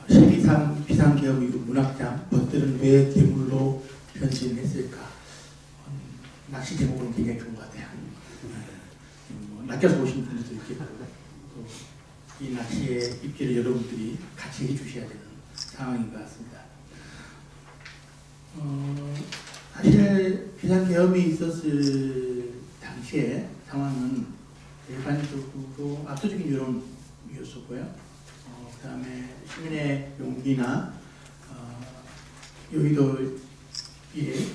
12.3 비상기업 이후 문학장 벗들은 왜 괴물로 변신했을까? 낚시 제목은 굉장히 좋은 것 같아요. 낚여서 오신 분들도 있겠고 또 이 낚시의 입기를 여러분들이 같이 해주셔야 되는 상황인 것 같습니다. 사실 비상계엄이 있었을 당시에 상황은 일반적으로 압도적인 여론이었었고요. 그 다음에 시민의 용기나 여의도에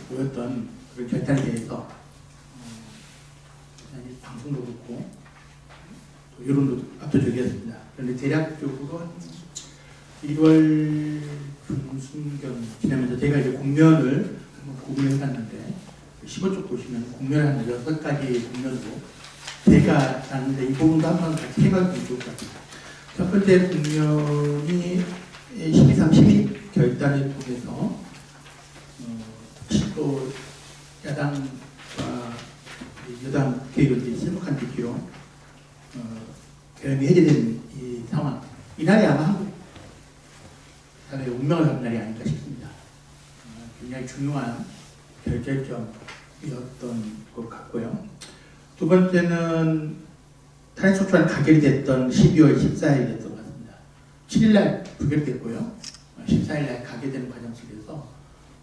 보였던 그런 결단에 대해서 방송도 그렇고 또 여론도 압도적이었습니다. 그런데 대략적으로 1월 중순경 지나면서 제가 이제 공면을 한번 고민해봤는데 15쪽 보시면 공면을 한 6가지 공면으로 제가 짰는데 이 부분도 한번 같이 생각해보면 좋을 것 같습니다. 첫 번째 국면이 12.3 결단을 통해서 또 야당과 여당 국회의원들이 실룩한 뒤로 계엄이 해제된 이 상황, 이날이 아마 한국 사회의 운명을 잡은 날이 아닐까 싶습니다. 굉장히 중요한 결절점이었던 것 같고요. 두 번째는 탄핵소추안 가결이 됐던 12월 14일이었던 것 같습니다. 7일날 부결됐고요. 14일날 가결되는 과정 속에서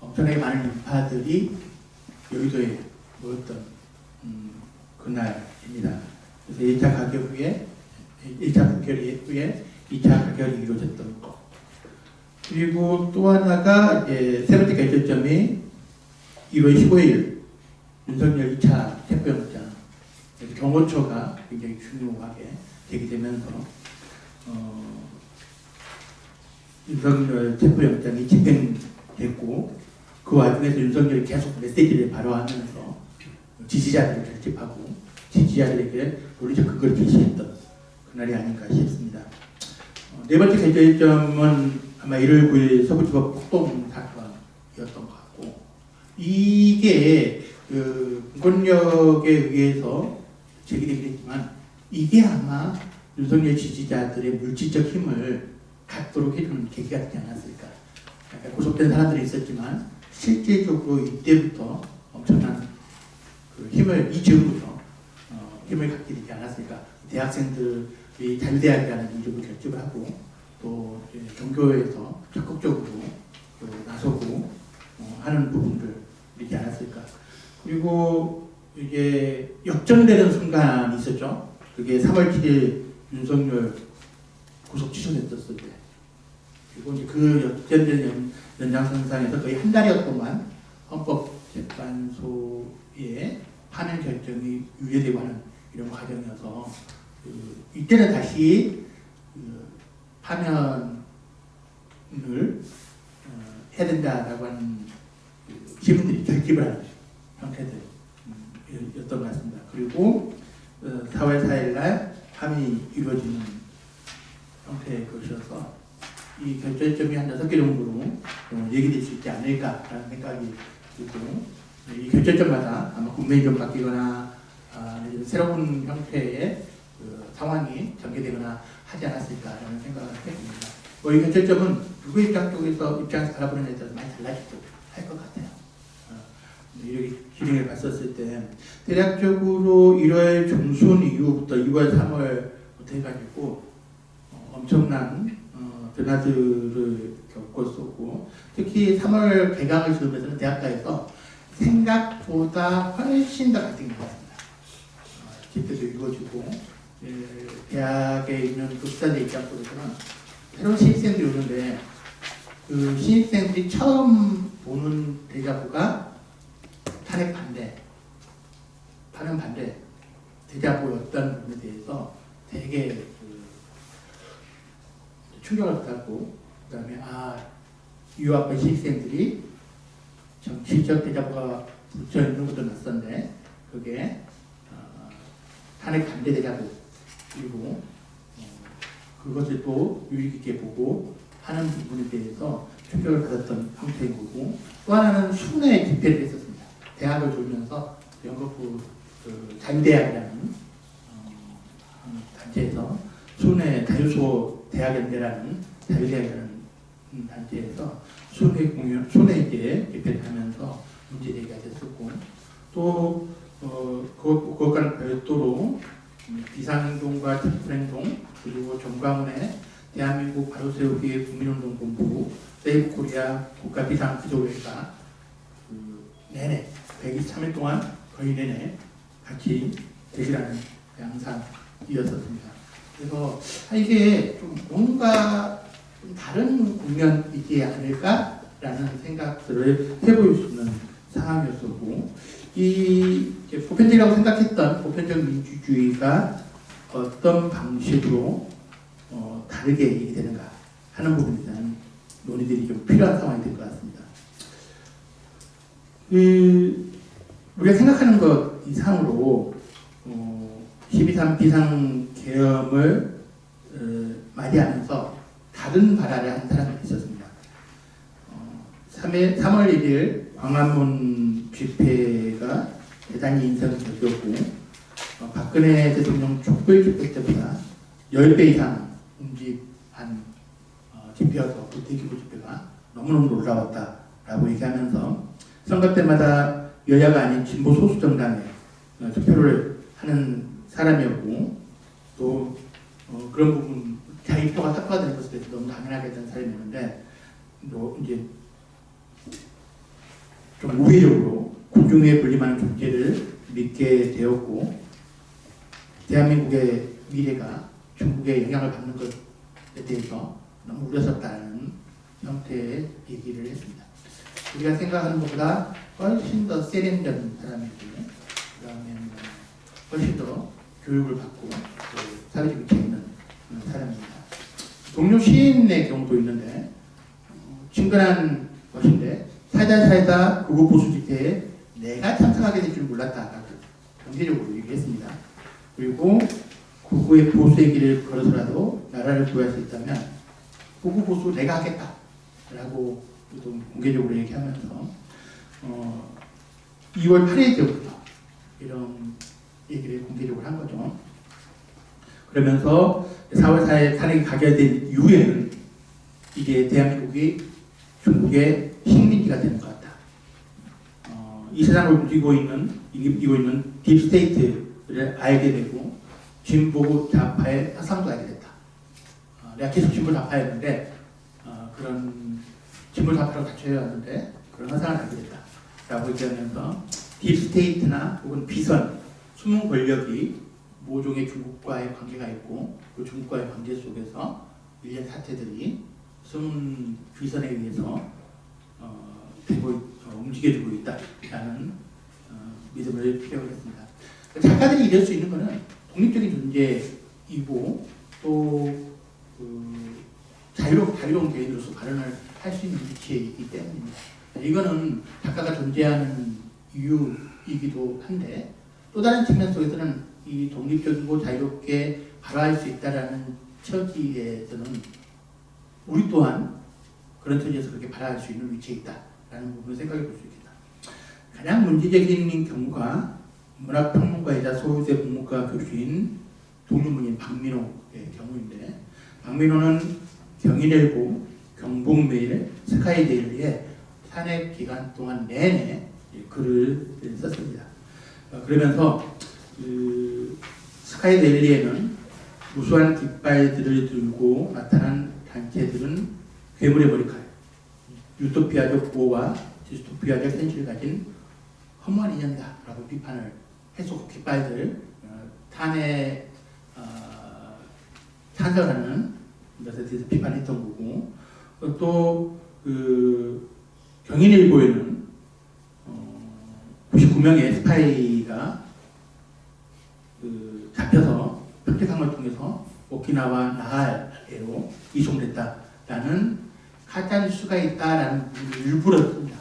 엄청나게 많은 인파들이 여의도에 모였던 그날입니다. 그래서 1차 가결 후에 1차 부결 후에 2차 가결이 이루어졌던 것. 그리고 또 하나가 이제 세 번째 결정점이 1월 15일 윤석열 2차 체포영장 경호처가 굉장히 중요하게 제기되면서 윤석열 체포영장이 집행됐고 그 와중에서 윤석열이 계속 메시지를 발화하면서 지지자들을 결집하고 지지자들에게 논리적 근거를 제시했던 그날이 아닌가 싶습니다. 네 번째 결정점은 아마 1월 9일 서부지법 폭동 사건이었던 것 같고 이게 그 공권력에 의해서 제기되긴 했지만 이게 아마 윤석열 지지자들의 물질적 힘을 갖도록 해주는 계기가 되지 않았을까. 고속된 사람들이 있었지만 실질적으로 이때부터 엄청난 그 힘을 이즈음부터 힘을 갖게 되지 않았을까. 대학생들이 자유대학이라는 이름을 결집을 하고 또 종교에서 적극적으로 나서고 하는 부분들 있지 않았을까. 그리고 이게 역전되는 순간이 있었죠. 그게 3월 7일 윤석열 구속 취소됐었을 때. 그리고 이제 그 역전되는 연장선상에서 거의 한 달여 동안 헌법재판소의 파면 결정이 유예되고 하는 이런 과정이어서 이때는 다시 파면을 해야 된다라고 하는 시민들이 결집을 하는 형태들이었던 것 같습니다. 그리고 4월 4일날 파면이 이루어지는 형태의 것이어서 이 결정점이 한 6개 정도로 얘기될 수 있지 않을까라는 생각이 들고 이 결정점마다 아마 국면이 좀 바뀌거나 새로운 형태의 상황이 전개되거나 하지 않았을까라는 생각을 해봅니다. 이 결정점은 누구 입장에서 바라보느냐에 따라서 많이 달라지고 할 것 같아요. 이렇게 기능을 봤었을 때 대략적으로 1월 중순 이후부터 2월 3월부터 해가지고 엄청난 변화들을 겪었었고 특히 3월 개강을 지으면서는 대학가에서 생각보다 훨씬 더 갈등이 많았습니다. 집회도 이루어지고 대학에 있는 교수자들 입장으로서는 새로운 신입생들이 오는데 그 신입생들이 처음 보는 대자보가 탄핵 반대, 파면 반대 대자보였다는 부분에 대해서 되게 충격을 받았고 그 다음에 유학과 신입생들이 정치적 대자보가 붙여 있는 것도 낯선데 그게 탄핵 반대 대자보 그리고 그것을 또 유익 있게 보고 하는 부분에 대해서 충격을 받았던 형태인 거고 또 하나는 순회 집회를 했었습니다. 대학을 돌면서 영국부 자유대학이라는 단체에서 순회 자유소 대학연대라는 자유대학이라는 단체에서 순회 공연, 순회 집회를 하면서 문제 제기가 됐었고 또 그것과는 별도로 비상행동과 촛불행동 그리고 정광훈의 대한민국 바로세우기 국민운동본부 세이브 코리아 국가비상구조회가 내내 123일 동안 거의 내내 같이 대기라는 항상 이었었습니다. 그래서 이게 좀 뭔가 좀 다른 국면이지 않을까라는 생각들을 해볼 수 있는 상황이었었고 이 보편적이라고 생각했던 보편적 민주주의가 어떤 방식으로 다르게 얘기되는가 하는 부분에 대한 논의들이 좀 필요한 상황이 될 것 같습니다. 우리가 생각하는 것 이상으로 12.3 비상계엄을 맞이하면서 다른 발언을 한 사람이 있었습니다. 3월 1일 광화문 집회가 대단히 인상적이었고 박근혜 대통령 촛불 집회 때보다 10배 이상 움직한 집회여서 그 대규모 집회가 너무너무 놀라웠다라고 얘기하면서 선거 때마다 여야가 아닌 진보 소수 정당에 투표를 하는 사람이었고 또 그런 부분 자기 표가 삭발되는 것에 대해서 너무 당연하게 된 사람이었는데 또 이제 좀 우회적으로 군중에 분림하는 존재를 믿게 되었고 대한민국의 미래가 중국의 영향을 받는 것에 대해서 너무 우려스럽다는 형태의 얘기를 했습니다. 우리가 생각하는 것보다 훨씬 더 세련된 사람이고 그 다음에 훨씬 더 교육을 받고 사회적 위치에 있는 사람입니다. 동료 시인의 경우도 있는데 친근한 것인데 살다 극우 보수 집회에 내가 참석하게 될 줄 몰랐다라고 경제적으로 얘기했습니다. 그리고 극우의 보수의 길을 걸어서라도 나라를 구할 수 있다면 극우 보수 내가 하겠다라고 좀 공개적으로 얘기하면서 2월 8일 때부터 이런 얘기를 공개적으로 한 거죠. 그러면서 4월 4일 탄핵이 가결된 이후에는 이게 대한민국이 중국의 식민지가 되는 것 같다. 이 세상을 움직이고 있는 딥스테이트를 알게 되고 진보 좌파의 사상도 알게 됐다. 내가 계속 진보 좌파였는데 그런 진보 좌파로 갇혀야 하는데 그런 사상을 알게 됐다. 라고 얘기하면서 딥스테이트나 혹은 비선, 숨은 권력이 모종의 중국과의 관계가 있고 그 중국과의 관계 속에서 일련 사태들이 숨은 비선에 의해서 움직여지고 있다라는 믿음을 필요로 했습니다. 작가들이 이럴 수 있는 것은 독립적인 존재이고 또 자유로운 개인으로서 발언을 할 수 있는 위치에 있기 때문입니다. 이거는 작가가 존재하는 이유이기도 한데 또 다른 측면 속에서는 이 독립적이고 자유롭게 발언할 수 있다라는 처지에서는 우리 또한 그런 처지에서 그렇게 발언할 수 있는 위치에 있다라는 부분을 생각해 볼 수 있겠다. 가장 문제적인 경우가 문학평론가이자 서울대 국문과 교수인 동료문인 박민호의 경우인데 박민호는 경인일보, 경북메일, 스카이데일리에 탄핵 기간 동안 내내 글을 썼습니다. 그러면서 스카이데일리에는 무수한 깃발들을 들고 나타난 단체들은 괴물의 머리칼, 유토피아적 보호와 디스토피아적 현실을 가진 허무한 인연다라고 비판을 해서 깃발들 탄핵 찬성하는 것에 대해서 비판했던 거고 또 경인일보에는 99명의 스파이가 잡혀서 표택항을 통해서 오키나와 나하에로 이송됐다라는 가짜뉴스가 있다라는 부분을 일부러 씁니다.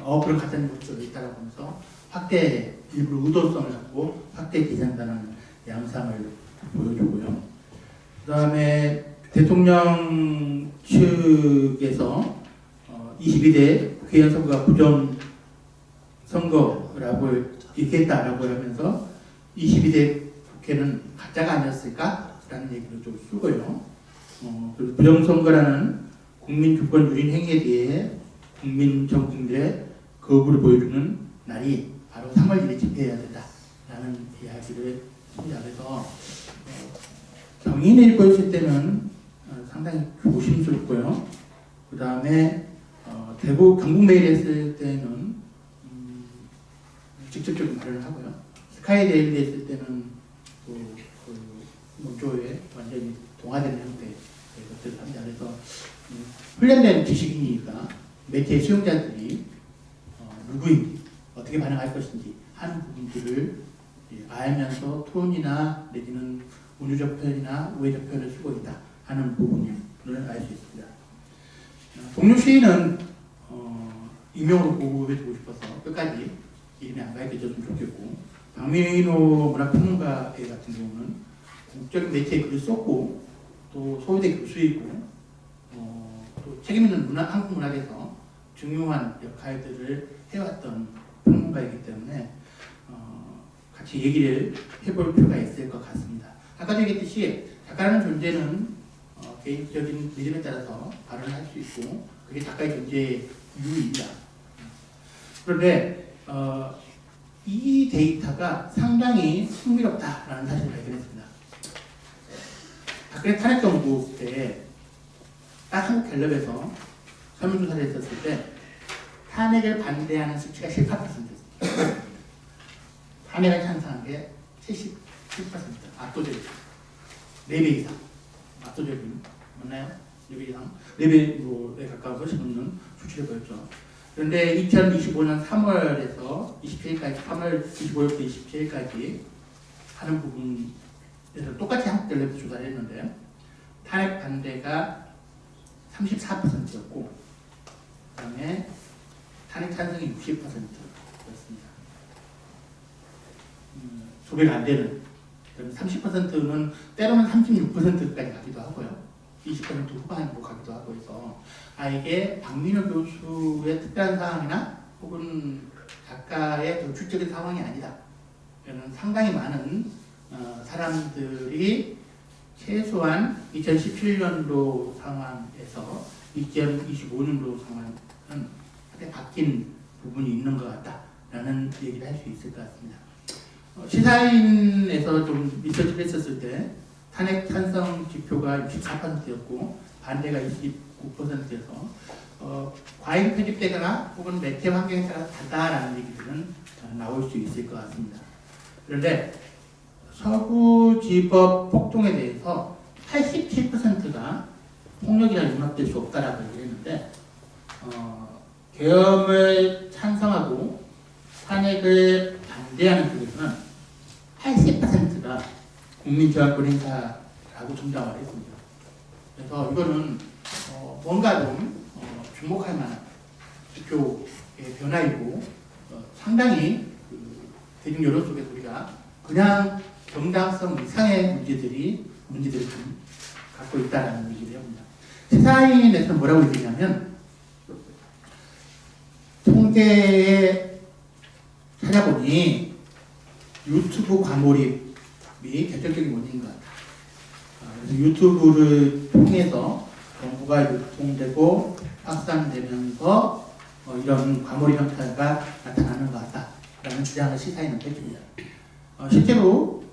그런 가짜뉴스가 있다고 하면서 확대, 일부러 의도성을 갖고 확대 기생다는 양상을 보여주고요. 그 다음에 대통령 측에서 22대 국회의원 선거가 부정 선거라고 얘기했다라고 하면서 22대 국회는 가짜가 아니었을까라는 얘기를 좀 쓰고요. 그리고 부정선거라는 국민 주권 유린 행위에 대해 전 국민들의 거부를 보여주는 날이 바로 3월 1일 집회해야 된다라는 이야기를 합니다. 그래서 경인을 보였을 때는 상당히 조심스럽고요. 그 다음에 대구 경북메일 했을 때는 직접적인 발언을 하고요. 스카이데일리 했을 때는 그 논조에 완전히 동화되는 형태의 것들을 합니다. 그래서 훈련된 지식인이니까 매체 수용자들이 누구인지 어떻게 반응할 것인지 하는 부분들을 알면서 톤이나 내지는 운유적 표현이나 우회적 표현을 쓰고 있다 하는 부분을 알 수 있습니다. 동료 시인은 익명으로 보호해주고 싶어서 끝까지 이름이 안 밝혀졌으면 좋겠고, 박민호 문학평론가회 같은 경우는 국적인 매체에 글을 썼고 또 서울대 교수이고 또 책임 있는 한국 문학에서 중요한 역할들을 해왔던 평론가이기 때문에 같이 얘기를 해볼 필요가 있을 것 같습니다. 아까 얘기했듯이 작가라는 존재는 개인적인 믿음에 따라서 발언을 할 수 있고 그게 작가의 존재의 이유입니다. 그런데 이 데이터가 상당히 흥미롭다라는 사실을 발견했습니다. 박근혜 탄핵 정부 때 딱 한국갤럽에서 설문조사를 했었을 때 탄핵을 반대하는 수치가 18%였습니다. 탄핵을 찬성한 게 77%, 압도적이죠. 4배 이상, 압도적인, 맞나요? 4배 이상, 4배에 가까운 것이 넘는 수치를 보였죠. 그런데 2025년 3월에서 27일까지, 3월 25일부터 27일까지 하는 부분에서 똑같이 한국갤럽에서 조사를 했는데 탄핵 반대가 34%였고 그 다음에 탄핵 찬성이 60%였습니다. 소비가 안 되는 30%는 때로는 36%까지 가기도 하고요. 20% 후반으로 가기도 하고 해서 이게 박민호 교수의 특별한 상황이나 혹은 작가의 돌출적인 상황이 아니다. 이는 상당히 많은 사람들이 최소한 2017년도 상황에서 2025년도 상황은 상당히 바뀐 부분이 있는 것 같다라는 얘기를 할 수 있을 것 같습니다. 시사인에서 좀 리서치를 했었을 때 탄핵 찬성 지표가 64%였고 반대가 29%여서 과잉 편집되거나 혹은 매체 환경에 따라 다르다라는 얘기들은 나올 수 있을 것 같습니다. 그런데 서구지법 폭동에 대해서 87%가 폭력이나 융합될 수 없다라고 얘기했는데 계엄을 찬성하고 탄핵을 반대하는 쪽에서는 80%가 국민저항권 행사라고 정당화를 했습니다. 그래서 이거는 뭔가 좀 주목할 만한 지표의 변화이고 상당히 대중 여론 속에서 우리가 그냥 정당성 이상의 문제들을 좀 갖고 있다는 얘기를 합니다. 시사인에서는 뭐라고 얘기하냐면 통계에 찾아보니 유튜브 과몰입이 결정적인 원인인 것 같다. 그래서 유튜브를 통해서 정보가 유통되고 확산되면서 이런 과몰입 형태가 나타나는 것 같다라는 주장을 시사인은 펼칩니다. 실제로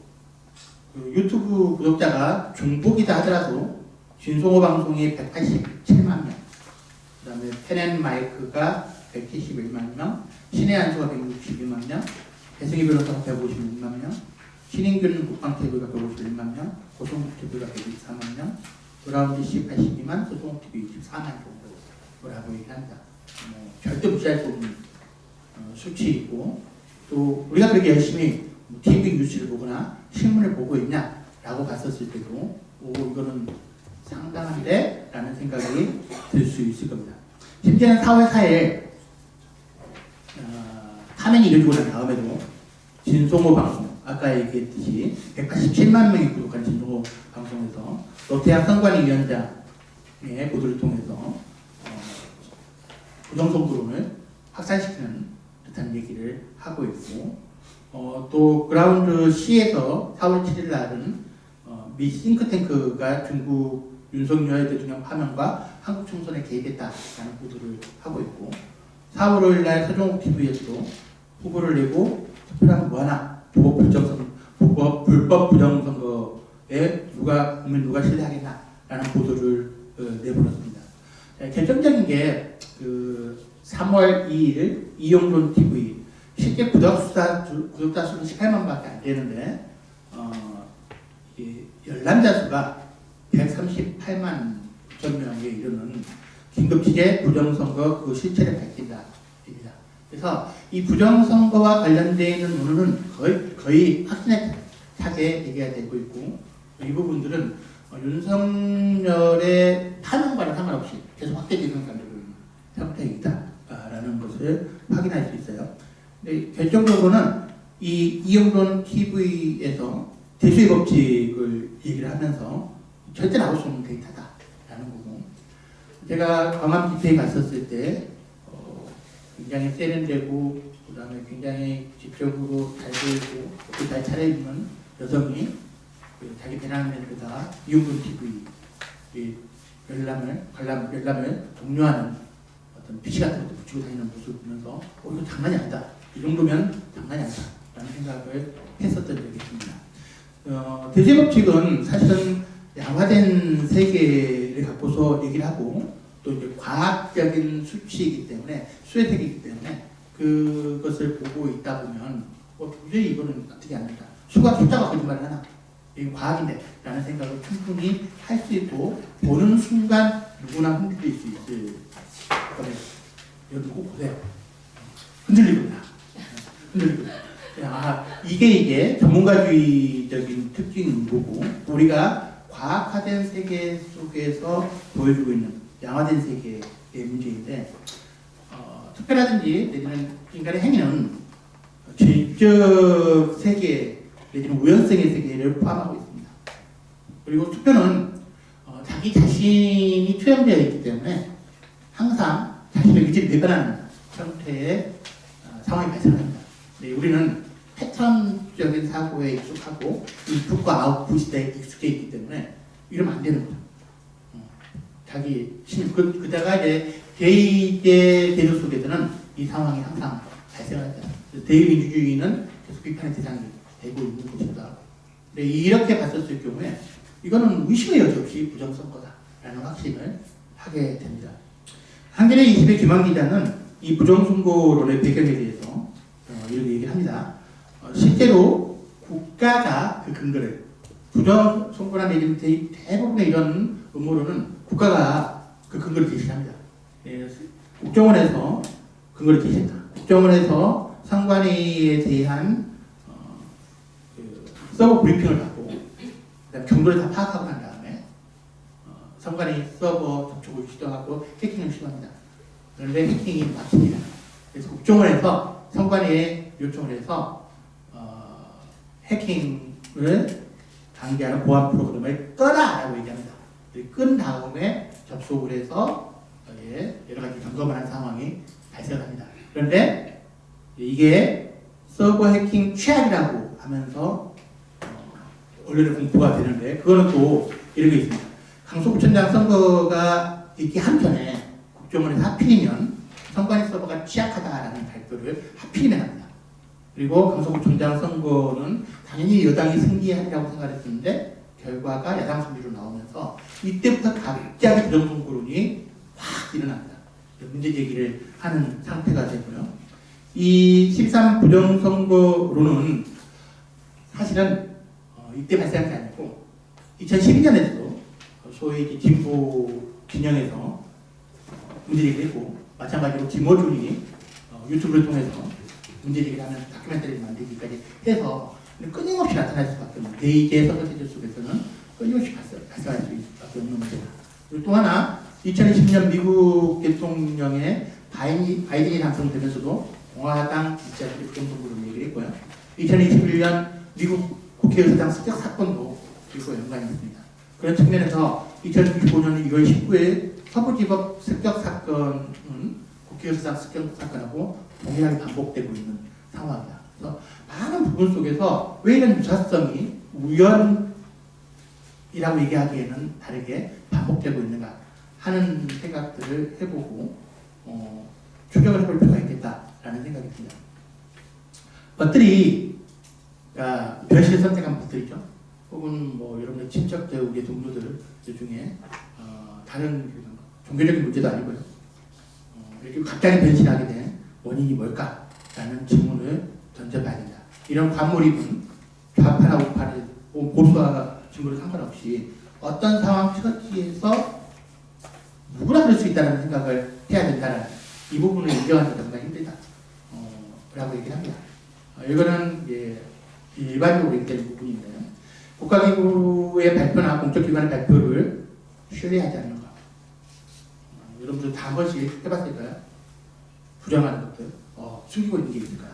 그 유튜브 구독자가 중복이다 하더라도 진성호 방송이 187만 명, 그 다음에 펜앤마이크가 171만 명, 신의 안수가 161만 명, 배승희 변호사가 156만 명, 신인균 국방TV가 151만 명, 고성국TV가 124만 명, 브라운디씨 82만, 소송TV 24만 정도라고 얘기합니다. 절대 무시할 수 없는 수치이고 또 우리가 그렇게 열심히 TV 뉴스를 보거나 신문을 보고 있냐라고 봤었을 때도 이거는 상당한데? 라는 생각이 들 수 있을 겁니다. 심지어는 4월 4일 파면이 이루어지고 난 다음에도 진성호 방송, 아까 얘기했듯이 187만 명이 구독한 진성호 방송에서 노태양 선관위 위원장의 보도를 통해서 부정선거론을 확산시키는 듯한 얘기를 하고 있고, 또 그라운드 C에서 4월 7일 날은 미 싱크탱크가 중국 윤석열 대통령 파면과 한국 총선에 개입했다라는 보도를 하고 있고, 4월 5일 날 서정욱 TV에서도 후보를 내고 투표를 뭐하나 불법 부정선거에 누가 신뢰하겠나라는 보도를 내보냈습니다. 결정적인 게 그 3월 2일 이용돈 TV 실제 구독자 수는 18만밖에 안 되는데 열람자 수가 138만 9천 명에 이르는 긴급취재 부정선거 그 실체를 밝힌다입니다. 그래서 이 부정선거와 관련되어 있는 논의는 거의 확신하게 얘기가 되고 있고, 이 부분들은 윤석열의 파면과는 상관없이 계속 확대되는 상태에 있다라는 것을 확인할 수 있어요. 근데 결정적으로는 이 이용돈 TV에서 대수의 법칙을 얘기를 하면서 절대 나올 수 없는 데이터다라는 거고, 제가 광암 집회에 갔었을 때 굉장히 세련되고 그다음에 굉장히 지적으로 잘 보이고 또 잘 차려입는 여성이 자기 배낭맨에다 이용돈 TV 열람을 독려하는 어떤 PC 같은 것도 붙이고 다니는 모습을 보면서 이거 장난이 아니다. 이 정도면 장난이 아니다. 라는 생각을 했었던 적이 있습니다. 대수의 법칙은 사실은 양화된 세계를 갖고서 얘기를 하고, 또 이제 과학적인 수치이기 때문에, 수의 세계이기 때문에 그것을 보고 있다 보면 도저히 이거는 어떻게 안 된다. 수가 숫자가 거짓말을 하나? 이게 과학인데 라는 생각을 충분히 할 수 있고, 보는 순간 누구나 흔들릴 수 있을 거예요. 여러분 꼭 보세요. 흔들리거든요. 이게 전문가주의적인 특징인 거고, 우리가 과학화된 세계 속에서 보여주고 있는 양화된 세계의 문제인데, 특별하든지 내지는 인간의 행위는 질적 세계 내지는 우연성의 세계를 포함하고 있습니다. 그리고 투표는 자기 자신이 투영되어 있기 때문에 항상 자신의 의지를 배반하는 형태의 상황이 발생합니다. 우리는 패턴적인 사고에 익숙하고 인풋과 아웃풋에 익숙해 있기 때문에 이러면 안 되는 거죠. 자기 신 그다가 이제 개인의 대조 속에서는 이 상황이 항상 발생합니다. 대의민주주의는 계속 비판의 대상이 되고 있는 것이다. 근데 이렇게 봤었을 경우에 이거는 의심의 여지 없이 부정선거다라는 확신을 하게 됩니다. 한겨레 20의 김한 기자는 이 부정선거론의 배경에 대해서 이런 얘기를 합니다. 실제로 국가가 그 근거를, 부정선거나 내지는 대부분의 이런 음모론은 국가가 그 근거를 제시합니다. 국정원에서 근거를 제시했다. 국정원에서 선관위에 대한 서버 브리핑을 받고 그다음에 경로를 다 파악하고 난 다음에 선관위 서버 접촉을 시도하고 해킹을 시도합니다. 그런데 해킹이 막힙니다. 그래서 국정원에서 선관위에 요청을 해서 해킹을 방지하는 보안 프로그램을 끄라라고 얘기합니다. 끈 다음에 접속을 해서 여러 가지 점검을 한 상황이 발생합니다. 그런데 이게 서버 해킹 취약이라고 하면서 언론에 공포가 되는데, 그거는 또 이런 게 있습니다. 강서구청장 선거가 있기 한편에 국정원에서 하필이면 선관위 서버가 취약하다라는 발표를 하필이면 합니다. 그리고 강서구청장 선거는 당연히 여당이 승리하리라고 생각했었는데 결과가 야당 승리로 나오면서 이때부터 갑자기 부정선거론이 확 일어납니다. 문제 제기를 하는 상태가 되고요. 이 13 부정선거론은 사실은 이때 발생한 게 아니고 2012년에도 소위 진보 진영에서 문제제기를 했고, 마찬가지로 김어준이 유튜브를 통해서 문제제기를 하는 다큐멘터리를 만들기까지 해서 끊임없이 나타날 수밖에 없는, 대의제 선거제도 속에서는 끊임없이 발생할 수밖에 없는 문제다. 그리고 또 하나, 2020년 미국 대통령의 바이든이 당선되면서도 공화당 지지자들이 부정선거로 얘기를 했고요. 2021년 미국 국회의사당 습격 사건도 그리고 연관이 있습니다. 그런 측면에서 2025년 1월 19일 서부지법 습격 사건은 국회의사당 습격 사건하고 동일하게 반복되고 있는 상황입니다. 그래서 많은 부분 속에서 왜 이런 유사성이 우연이라고 얘기하기에는 다르게 반복되고 있는가 하는 생각들을 해보고 추적을 해볼 필요가 있겠다라는 생각이 듭니다. 것들이 변신을 선택한 것들이죠. 혹은 뭐 여러분의 친척들, 우리 동료들 중에 다른 종교적인 문제도 아니고요. 이렇게 갑자기 변신하게 된 원인이 뭘까라는 질문을 던져봐야 된다. 이런 관몰입은 좌파나 우파를 보수와 증거를 상관없이 어떤 상황 처지에서 누구나 그럴 수 있다는 생각을 해야 된다는 이 부분을 인정하는 게 정말 힘들다. 라고 얘기를 합니다. 이거는 일반적으로 얘기되는 부분인데요. 국가기구의 발표나 공적기관의 발표를 신뢰하지 않는 것. 여러분들 다 한 번씩 해봤을까요? 부정하는 것들, 숨기고 있는 게 있을까요?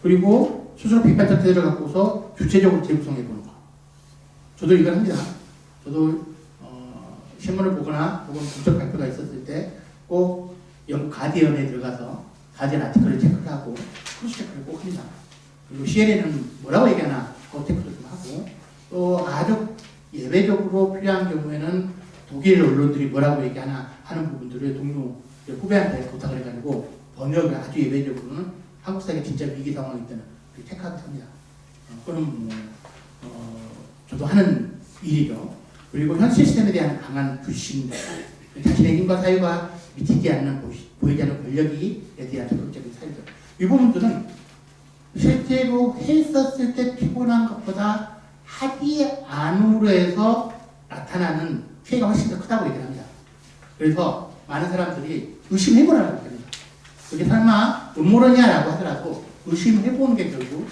그리고 스스로 비판적 태도를 갖고서 주체적으로 재구성해 보는 것. 저도 이걸 합니다. 저도 신문을 보거나 혹은 공적 발표가 있었을 때 꼭 영국 가디언에 들어가서 가디언 아티클을 체크를 하고 크로스 체크를 꼭 합니다. 그리고 CNN은 뭐라고 얘기하나 그거 체크도 좀 하고 또 아주 예외적으로 필요한 경우에는 독일 언론들이 뭐라고 얘기하나 하는 부분들을 동료 후배한테 부탁을 해가지고 번역을 아주 예외적으로는 한국 사회가 진짜 위기 상황일 때는 체크하고 합니다. 그거는 저도 하는 일이죠. 그리고 현 시스템에 대한 강한 불신들, 자신의 힘과 사유가 미치지 않는 보이지 않는 권력에 대한 적극적인 사유들. 이 부분들은 실제로 했었을 때 피곤한 것보다 하지 않음으로 해서 나타나는 피해가 훨씬 더 크다고 얘기를 합니다. 그래서 많은 사람들이 의심해보라고 합니다. 그게 설마 음모론이야라고 하더라도 의심해보는 게 결국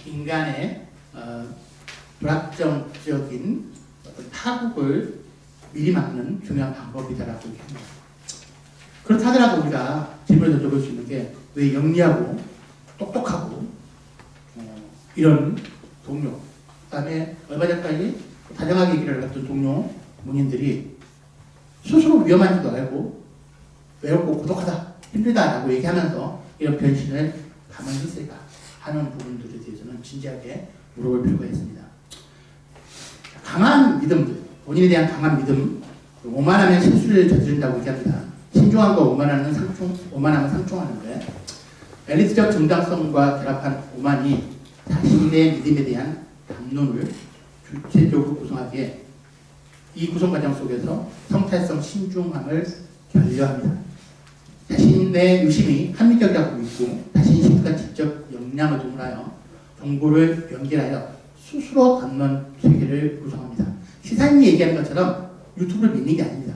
인간의 불확정적인 어떤 타국을 미리 막는 중요한 방법이다라고 얘기합니다. 그렇다 하더라도 우리가 질문을 던져볼 수 있는 게 왜 영리하고 똑똑하고 이런 동료, 그 다음에 얼마 전까지 다정하게 얘기를 했던 동료 문인들이 스스로 위험한지도 알고 외롭고 고독하다, 힘들다라고 얘기하면서 이런 변신을 가만히 했을까 하는 부분들에 대해서는 진지하게 물어볼 필요가 있습니다. 강한 믿음들, 본인에 대한 강한 믿음, 오만하면 실수를 저지른다고 얘기합니다. 신중한 거 오만하면 상충하는데 엘리트적 정당성과 결합한 오만이 자신의 믿음에 대한 담론을 주체적으로 구성하기에 이 구성 과정 속에서 성찰성 신중함을 결여합니다. 자신의 의심이 합리적이라고 믿고 자신이 심각한 지적 역량을 동원하여 정보를 연결하여 스스로 담론 체계를 구성합니다. 시사인이 얘기하는 것처럼 유튜브를 믿는 게 아닙니다.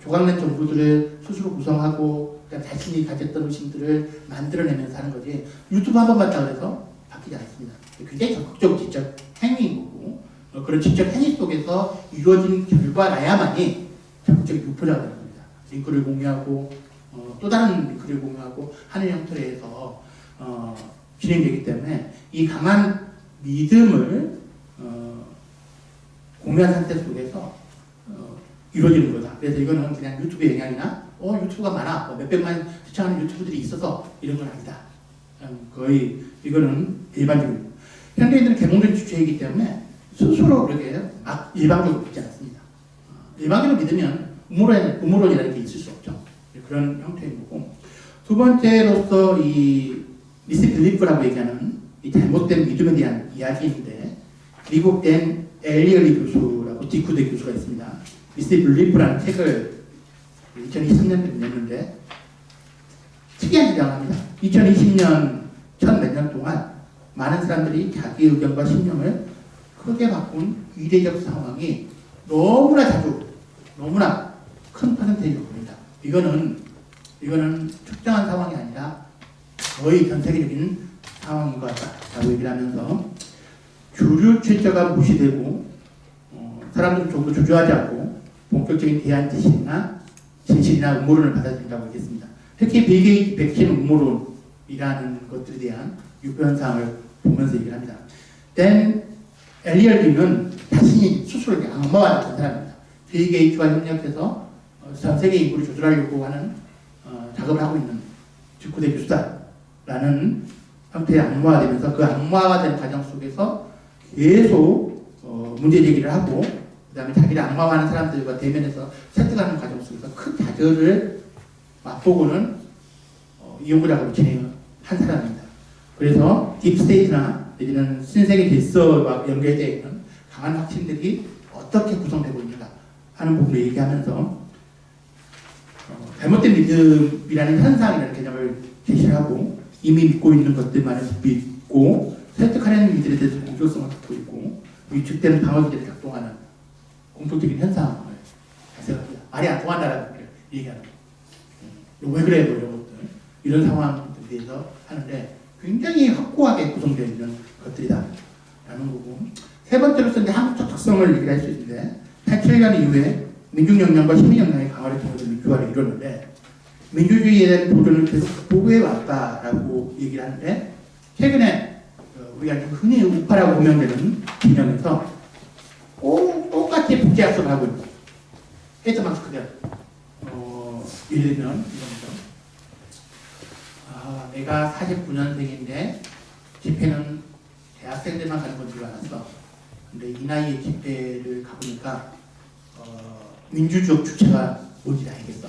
조각난 정보들을 스스로 구성하고 자신이 가졌던 의심들을 만들어내면서 하는 거지 유튜브 한 번 봤다 그래서 바뀌지 않습니다. 굉장히 적극적 지적 행위인 거고 그런 지적 행위 속에서 이루어진 결과라야만이 적극적인 유포자가 되는 겁니다. 링크를 공유하고 또 다른 링크를 공유하고 하는 형태로 해서 진행되기 때문에 이 강한 믿음을 공유한 상태 속에서 이루어지는 거다. 그래서 이거는 그냥 유튜브의 영향이나 유튜브가 많아 몇백만 시청하는 유튜브들이 있어서 이런 건 아니다. 거의 이거는 일반적입니다. 현대인들은 계몽된 주체이기 때문에 스스로 그렇게 막 일방적으로 믿지 않습니다. 일방적으로 믿으면 음모론이라는 게 있을 수 없죠. 그런 형태인 거고 두 번째로서 이 미스빌리프라고 얘기하는 이 잘못된 믿음에 대한 이야기인데 미국된 엘리얼리 교수라고 디쿠드 교수가 있습니다. 미스빌리프라는 책을 2023년에 냈는데 특이한 주장을 합니다. 2020년 첫 몇 년 동안 많은 사람들이 자기 의견과 신념을 크게 바꾼 이례적 상황이 너무나 자주, 너무나 큰 퍼센테이지로 보입니다. 이거는 특정한 상황이 아니라 거의 전 세계적인 상황인 것 같다라고 얘기를 하면서 주류 출처가 무시되고 사람들은 좀 더 주저하지 않고 본격적인 대안 진실이나 음모론을 받아들인다고 얘기했습니다. 특히 빌 게이츠 백신 음모론이 이라는 것들에 대한 유포 현상을 보면서 얘기를 합니다. 댄 엘리얼리는 자신이 스스로 악마화된 사람입니다. 빌 게이츠와 협력해서 전 세계 인구를 조절하려고 하는 작업을 하고 있는 직후대 교수다라는 형태의 악마화되면서 그 악마화된 과정 속에서 계속 문제 제기를 하고 그 다음에 자기를 악마화하는 사람들과 대면해서 설득하는 과정 속에서 큰 좌절을 맛보고는 이 연구 작업을 진행한 사람입니다. 그래서 딥스테이트나 내지는 신세계 질서와 연결되어 있는 강한 확신들이 어떻게 구성되고 있는가 하는 부분을 얘기하면서 잘못된 믿음이라는 현상이라는 개념을 제시하고 이미 믿고 있는 것들만을 믿고 설득하려는 이들에 대해서 공격성을 갖고 있고 위축되는 방어기제를 작동하는 공통적인 현상을 발생합니다. 말이 안 통한다라는 걸 얘기하는 왜 그래 뭐 이런 것들 이런 상황들에 대해서 하는데 굉장히 확고하게 구성되어 있는 것들이다 라는 거고 세 번째로서 이제 한국적 특성을 얘기할 수 있는데 87년 이후에 민중역량과 시민역량의 강화를 통해서 민주화를 이뤘는데 민주주의에 대한 도전을 계속 극복해 왔다라고 얘기를 하는데 최근에 우리가 흔히 우파라고 호명되는 진영에서 똑같이 복제학습을 하고 있고 헤드마스크들 예를 들면 이런 거죠. 내가 49년생인데 집회는 대학생들만 가는 건 줄 알았어. 근데 이 나이에 집회를 가보니까 민주주의 주체가 뭔지 알겠어.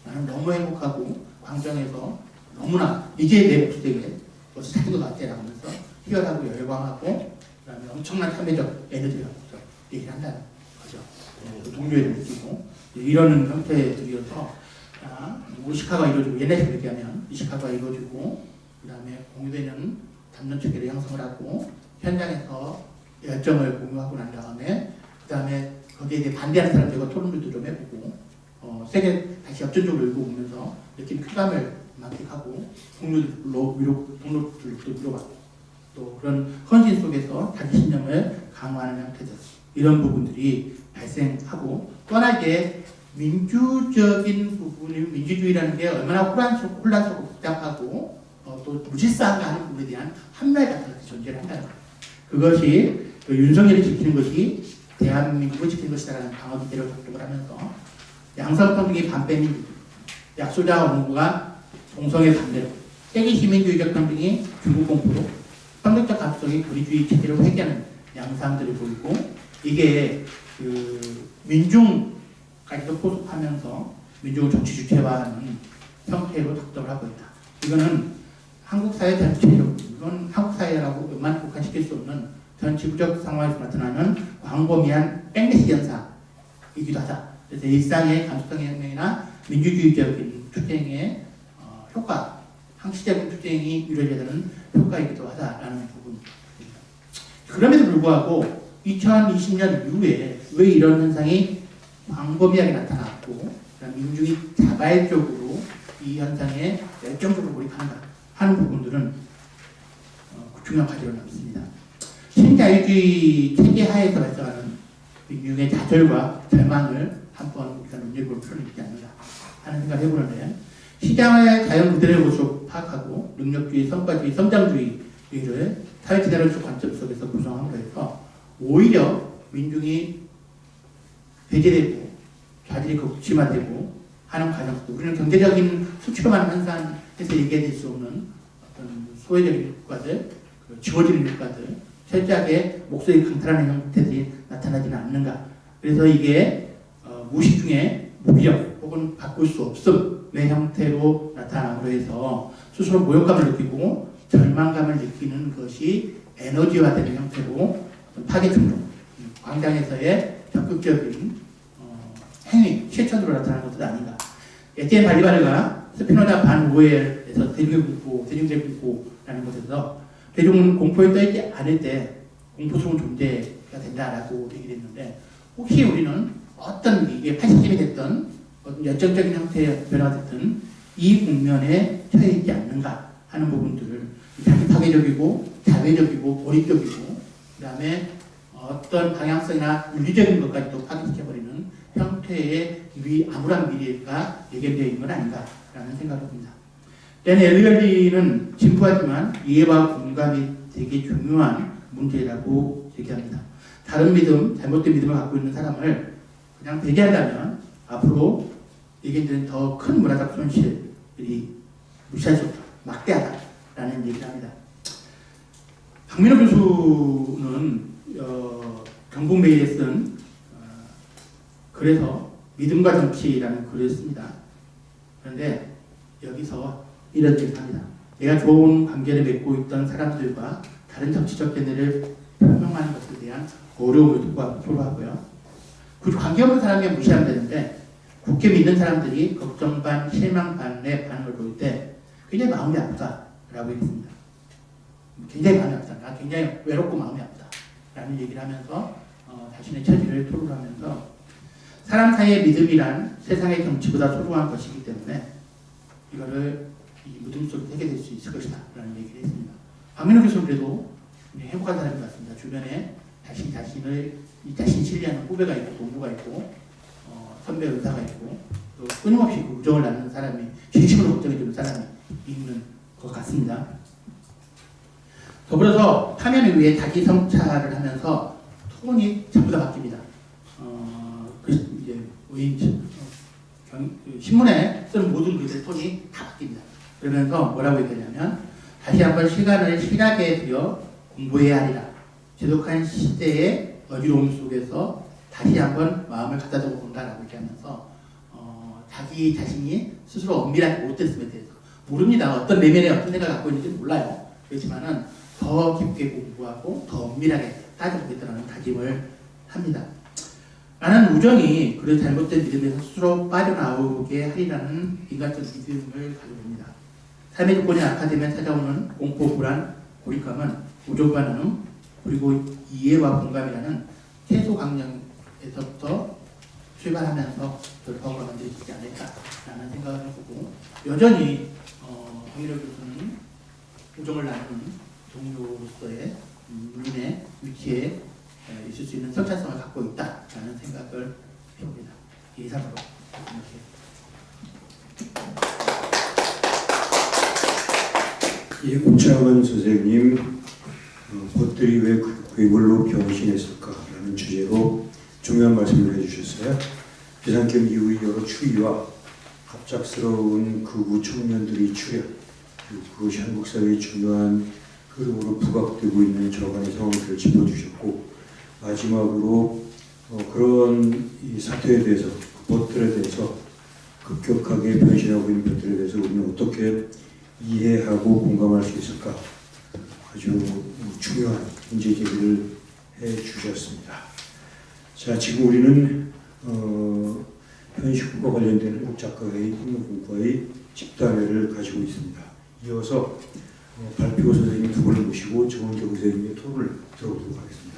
나는 너무 행복하고 광장에서 너무나 이제 내 목소리에 벌써 찾은 것 같아 라고 하면서 희열하고 열광하고 그다음에 엄청난 참여적 에너지가 얘기를 한다는 거죠. 동료애를 느끼고 이런 형태들이어서 시카고가 이루어지고 옛날에 그렇게 하면 시카고가 이루어지고 그 다음에 공유되는 담론 체계를 형성을 하고 현장에서 열정을 공유하고 난 다음에 그 다음에 거기에 대해 반대하는 사람들과 토론도 좀 해보고 세계 다시 역전적으로 읽어보면서 느낀 쾌감을 만끽하고 동료들로 동료들도 물어봤고 또 그런 헌신 속에서 자기 신념을 강화하는 형태들 이런 부분들이 발생하고 또 하나 이제 민주적인 부분이 민주주의라는 게 얼마나 혼란스럽고 복잡하고 또 무질서한가 하는 부분에 대한 한말 같은 것이 존재를 한다는 거예요. 그것이 그 윤석열을 지키는 것이 대한민국을 지키는 것이다라는 방어기제로 작동을 하면서 양성평등이 반빼민 약소자와 원고가 동성애 반대로 세계 시민주의적 평등이 중국 공포로 평등적 가능성이 권위주의 체제로 회귀하는 양상들을 보이고 이게 그 민중까지도 포섭하면서 민중을 정치 주체화하는 형태로 작동을 하고 있다. 이거는 한국 사회 전체로 이건 한국 사회라고만 국한시킬 수 없는 전 지구적 상황에서 나타나는 광범위한 백래시 현상이기도 하다. 그래서 일상의 감수성의 혁명이나 민주주의적인 투쟁의 효과, 항시적인 투쟁이 이루어져야 되는 효과이기도 하다라는 부분입니다. 그럼에도 불구하고 2020년 이후에 왜 이런 현상이 광범위하게 나타났고 민중이 자발적으로 이 현상에 열정적으로 몰입하는가 하는 부분들은 중요한 과제로 남습니다. 신자유주의 체계 하에서 발생하는 민중의 좌절과 절망을 한번 우리가 눈여겨볼 필요는 있지 않는가 하는 생각을 해보는데 시장의 자연 그대로의 모습을 파악하고 능력주의, 성과주의, 성장주의를 사회지대론적 관점 속에서 구성함으로 해서 오히려 민중이 배제되고 좌절이 극심화되고 하는 과정 속 우리는 경제적인 수치로만 현상에서 얘기해낼 수 없는 어떤 소외적인 효과들, 지워지는 효과들, 철저하게 목소리 강탈하는 형태들이 나타나지는 않는가. 그래서 이게 무시 중에 무기력 혹은 바꿀 수 없음의 형태로 나타남으로 해서 스스로 모욕감을 느끼고 절망감을 느끼는 것이 에너지화되는 형태로 파괴충동, 광장에서의 적극적인 행위, 실천으로 나타나는 것도 아닌가. 에티엔 발리바르가 스피노자 반오헬에서 대중대공포라는 것에서 대중은 공포에 떨지 않을 때 공포스러운 존재가 된다라고 얘기를 했는데 혹시 우리는 어떤 이게 80점이 됐던 어떤 열정적인 형태의 변화가 됐든 이 국면에 처해 있지 않는가 하는 부분들을 자기 파괴적이고 자회적이고 고립적이고 그 다음에 어떤 방향성이나 윤리적인 것까지도 파괴시켜버리는 형태의 암울한 미래가 예견되어 있는 건 아닌가라는 생각을 합니다. 엘리얼리는 진부하지만 이해와 공감이 되게 중요한 문제라고 얘기합니다. 다른 믿음, 잘못된 믿음을 갖고 있는 사람을 그냥 배제한다면 앞으로 얘기들은 더 큰 문화적 손실이 무시할 수 없다, 막대하다라는 얘기를 합니다. 박민호 교수는 경북메일에 쓴 그래서 믿음과 정치라는 글을 씁니다. 그런데 여기서 이런 얘기를 합니다. 내가 좋은 관계를 맺고 있던 사람들과 다른 정치적 견해를 표명하는 것에 대한 어려움을 토로하고요. 그 관계없는 사람이 무시하면 되는데 굳게 믿는 사람들이 걱정 반, 실망 반의 반응을 보일 때 굉장히 마음이 아프다라고 했습니다. 굉장히 마음이 아프다. 나 굉장히 외롭고 마음이 아프다. 라는 얘기를 하면서 자신의 처지를 토로하면서 사람 사이의 믿음이란 세상의 정치보다 소중한 것이기 때문에 이거를 이 무덤 속에 새겨질 수 있을 것이다. 라는 얘기를 했습니다. 박민호 교수는 그래도 행복한 사람인 것 같습니다. 주변에 자신이 신뢰하는 후배가 있고 동료가 있고 선배 의사가 있고 또 끊임없이 우정을 나누는 사람이 진심으로 걱정해주는 사람이 있는 것 같습니다. 더불어서 파면을 위해 자기 성찰을 하면서 톤이 전부 다 바뀝니다. 신문에 쓰는 모든 글의 톤이 다 바뀝니다. 그러면서 뭐라고 얘기하냐면 다시 한번 시간을 실하게 들여 공부해야 하리라. 지독한 시대의 어지러움 속에서 다시 한번 마음을 갖다 두고 본다라고 얘기하면서 자기 자신이 스스로 엄밀하게 못됐음에 대해서 모릅니다. 어떤 내면에 어떤 생각을 갖고 있는지 몰라요. 그렇지만은 더 깊게 공부하고 더 엄밀하게 따져보겠다는 다짐을 합니다. 나는 우정이 그런 잘못된 믿음에서 스스로 빠져나오게 하리라는 인간적 믿음을 가지고 봅니다. 삶의 조건이 악화되면 찾아오는 공포, 불안, 고립감은 우정과 나눔, 그리고 이해와 공감이라는 최소 강령에서부터 출발하면서 돌파구가 만들어지지 않을까라는 생각을 해보고 여전히 박민호 교수는 우정을 나누는 동료로서의 민의 위치에 있을 수 있는 성찰성을 갖고 있다라는 생각을 해봅니다. 이상으로 예, 고창원 선생님, 것들이 왜 괴물로 변신했을까라는 주제로 중요한 말씀을 해주셨어요. 비상경 이후의 여러 추이와 갑작스러운 극우 청년들이 출현, 그것이 한국 사회의 중요한 흐름으로 부각되고 있는 저간의 상황들을 짚어주셨고, 마지막으로 그런 이 사태에 대해서, 것들에 대해서 급격하게 변신하고 있는 것들에 대해서 우리는 어떻게 이해하고 공감할 수 있을까? 아주 중요한 문제 제기를 해주셨습니다. 자, 지금 우리는 현실과 관련된 한국 작가회의, 한국문과의 집단회를 가지고 있습니다. 이어서 발표 선생님 두 분을 모시고 정원경 선생님의 토론을 들어보도록 하겠습니다.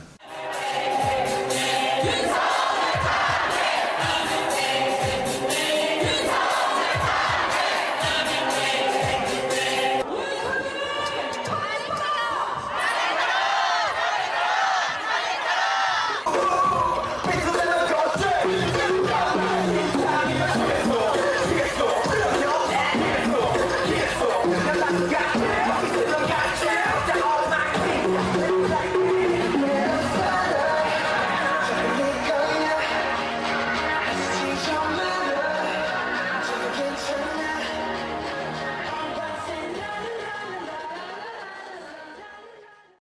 got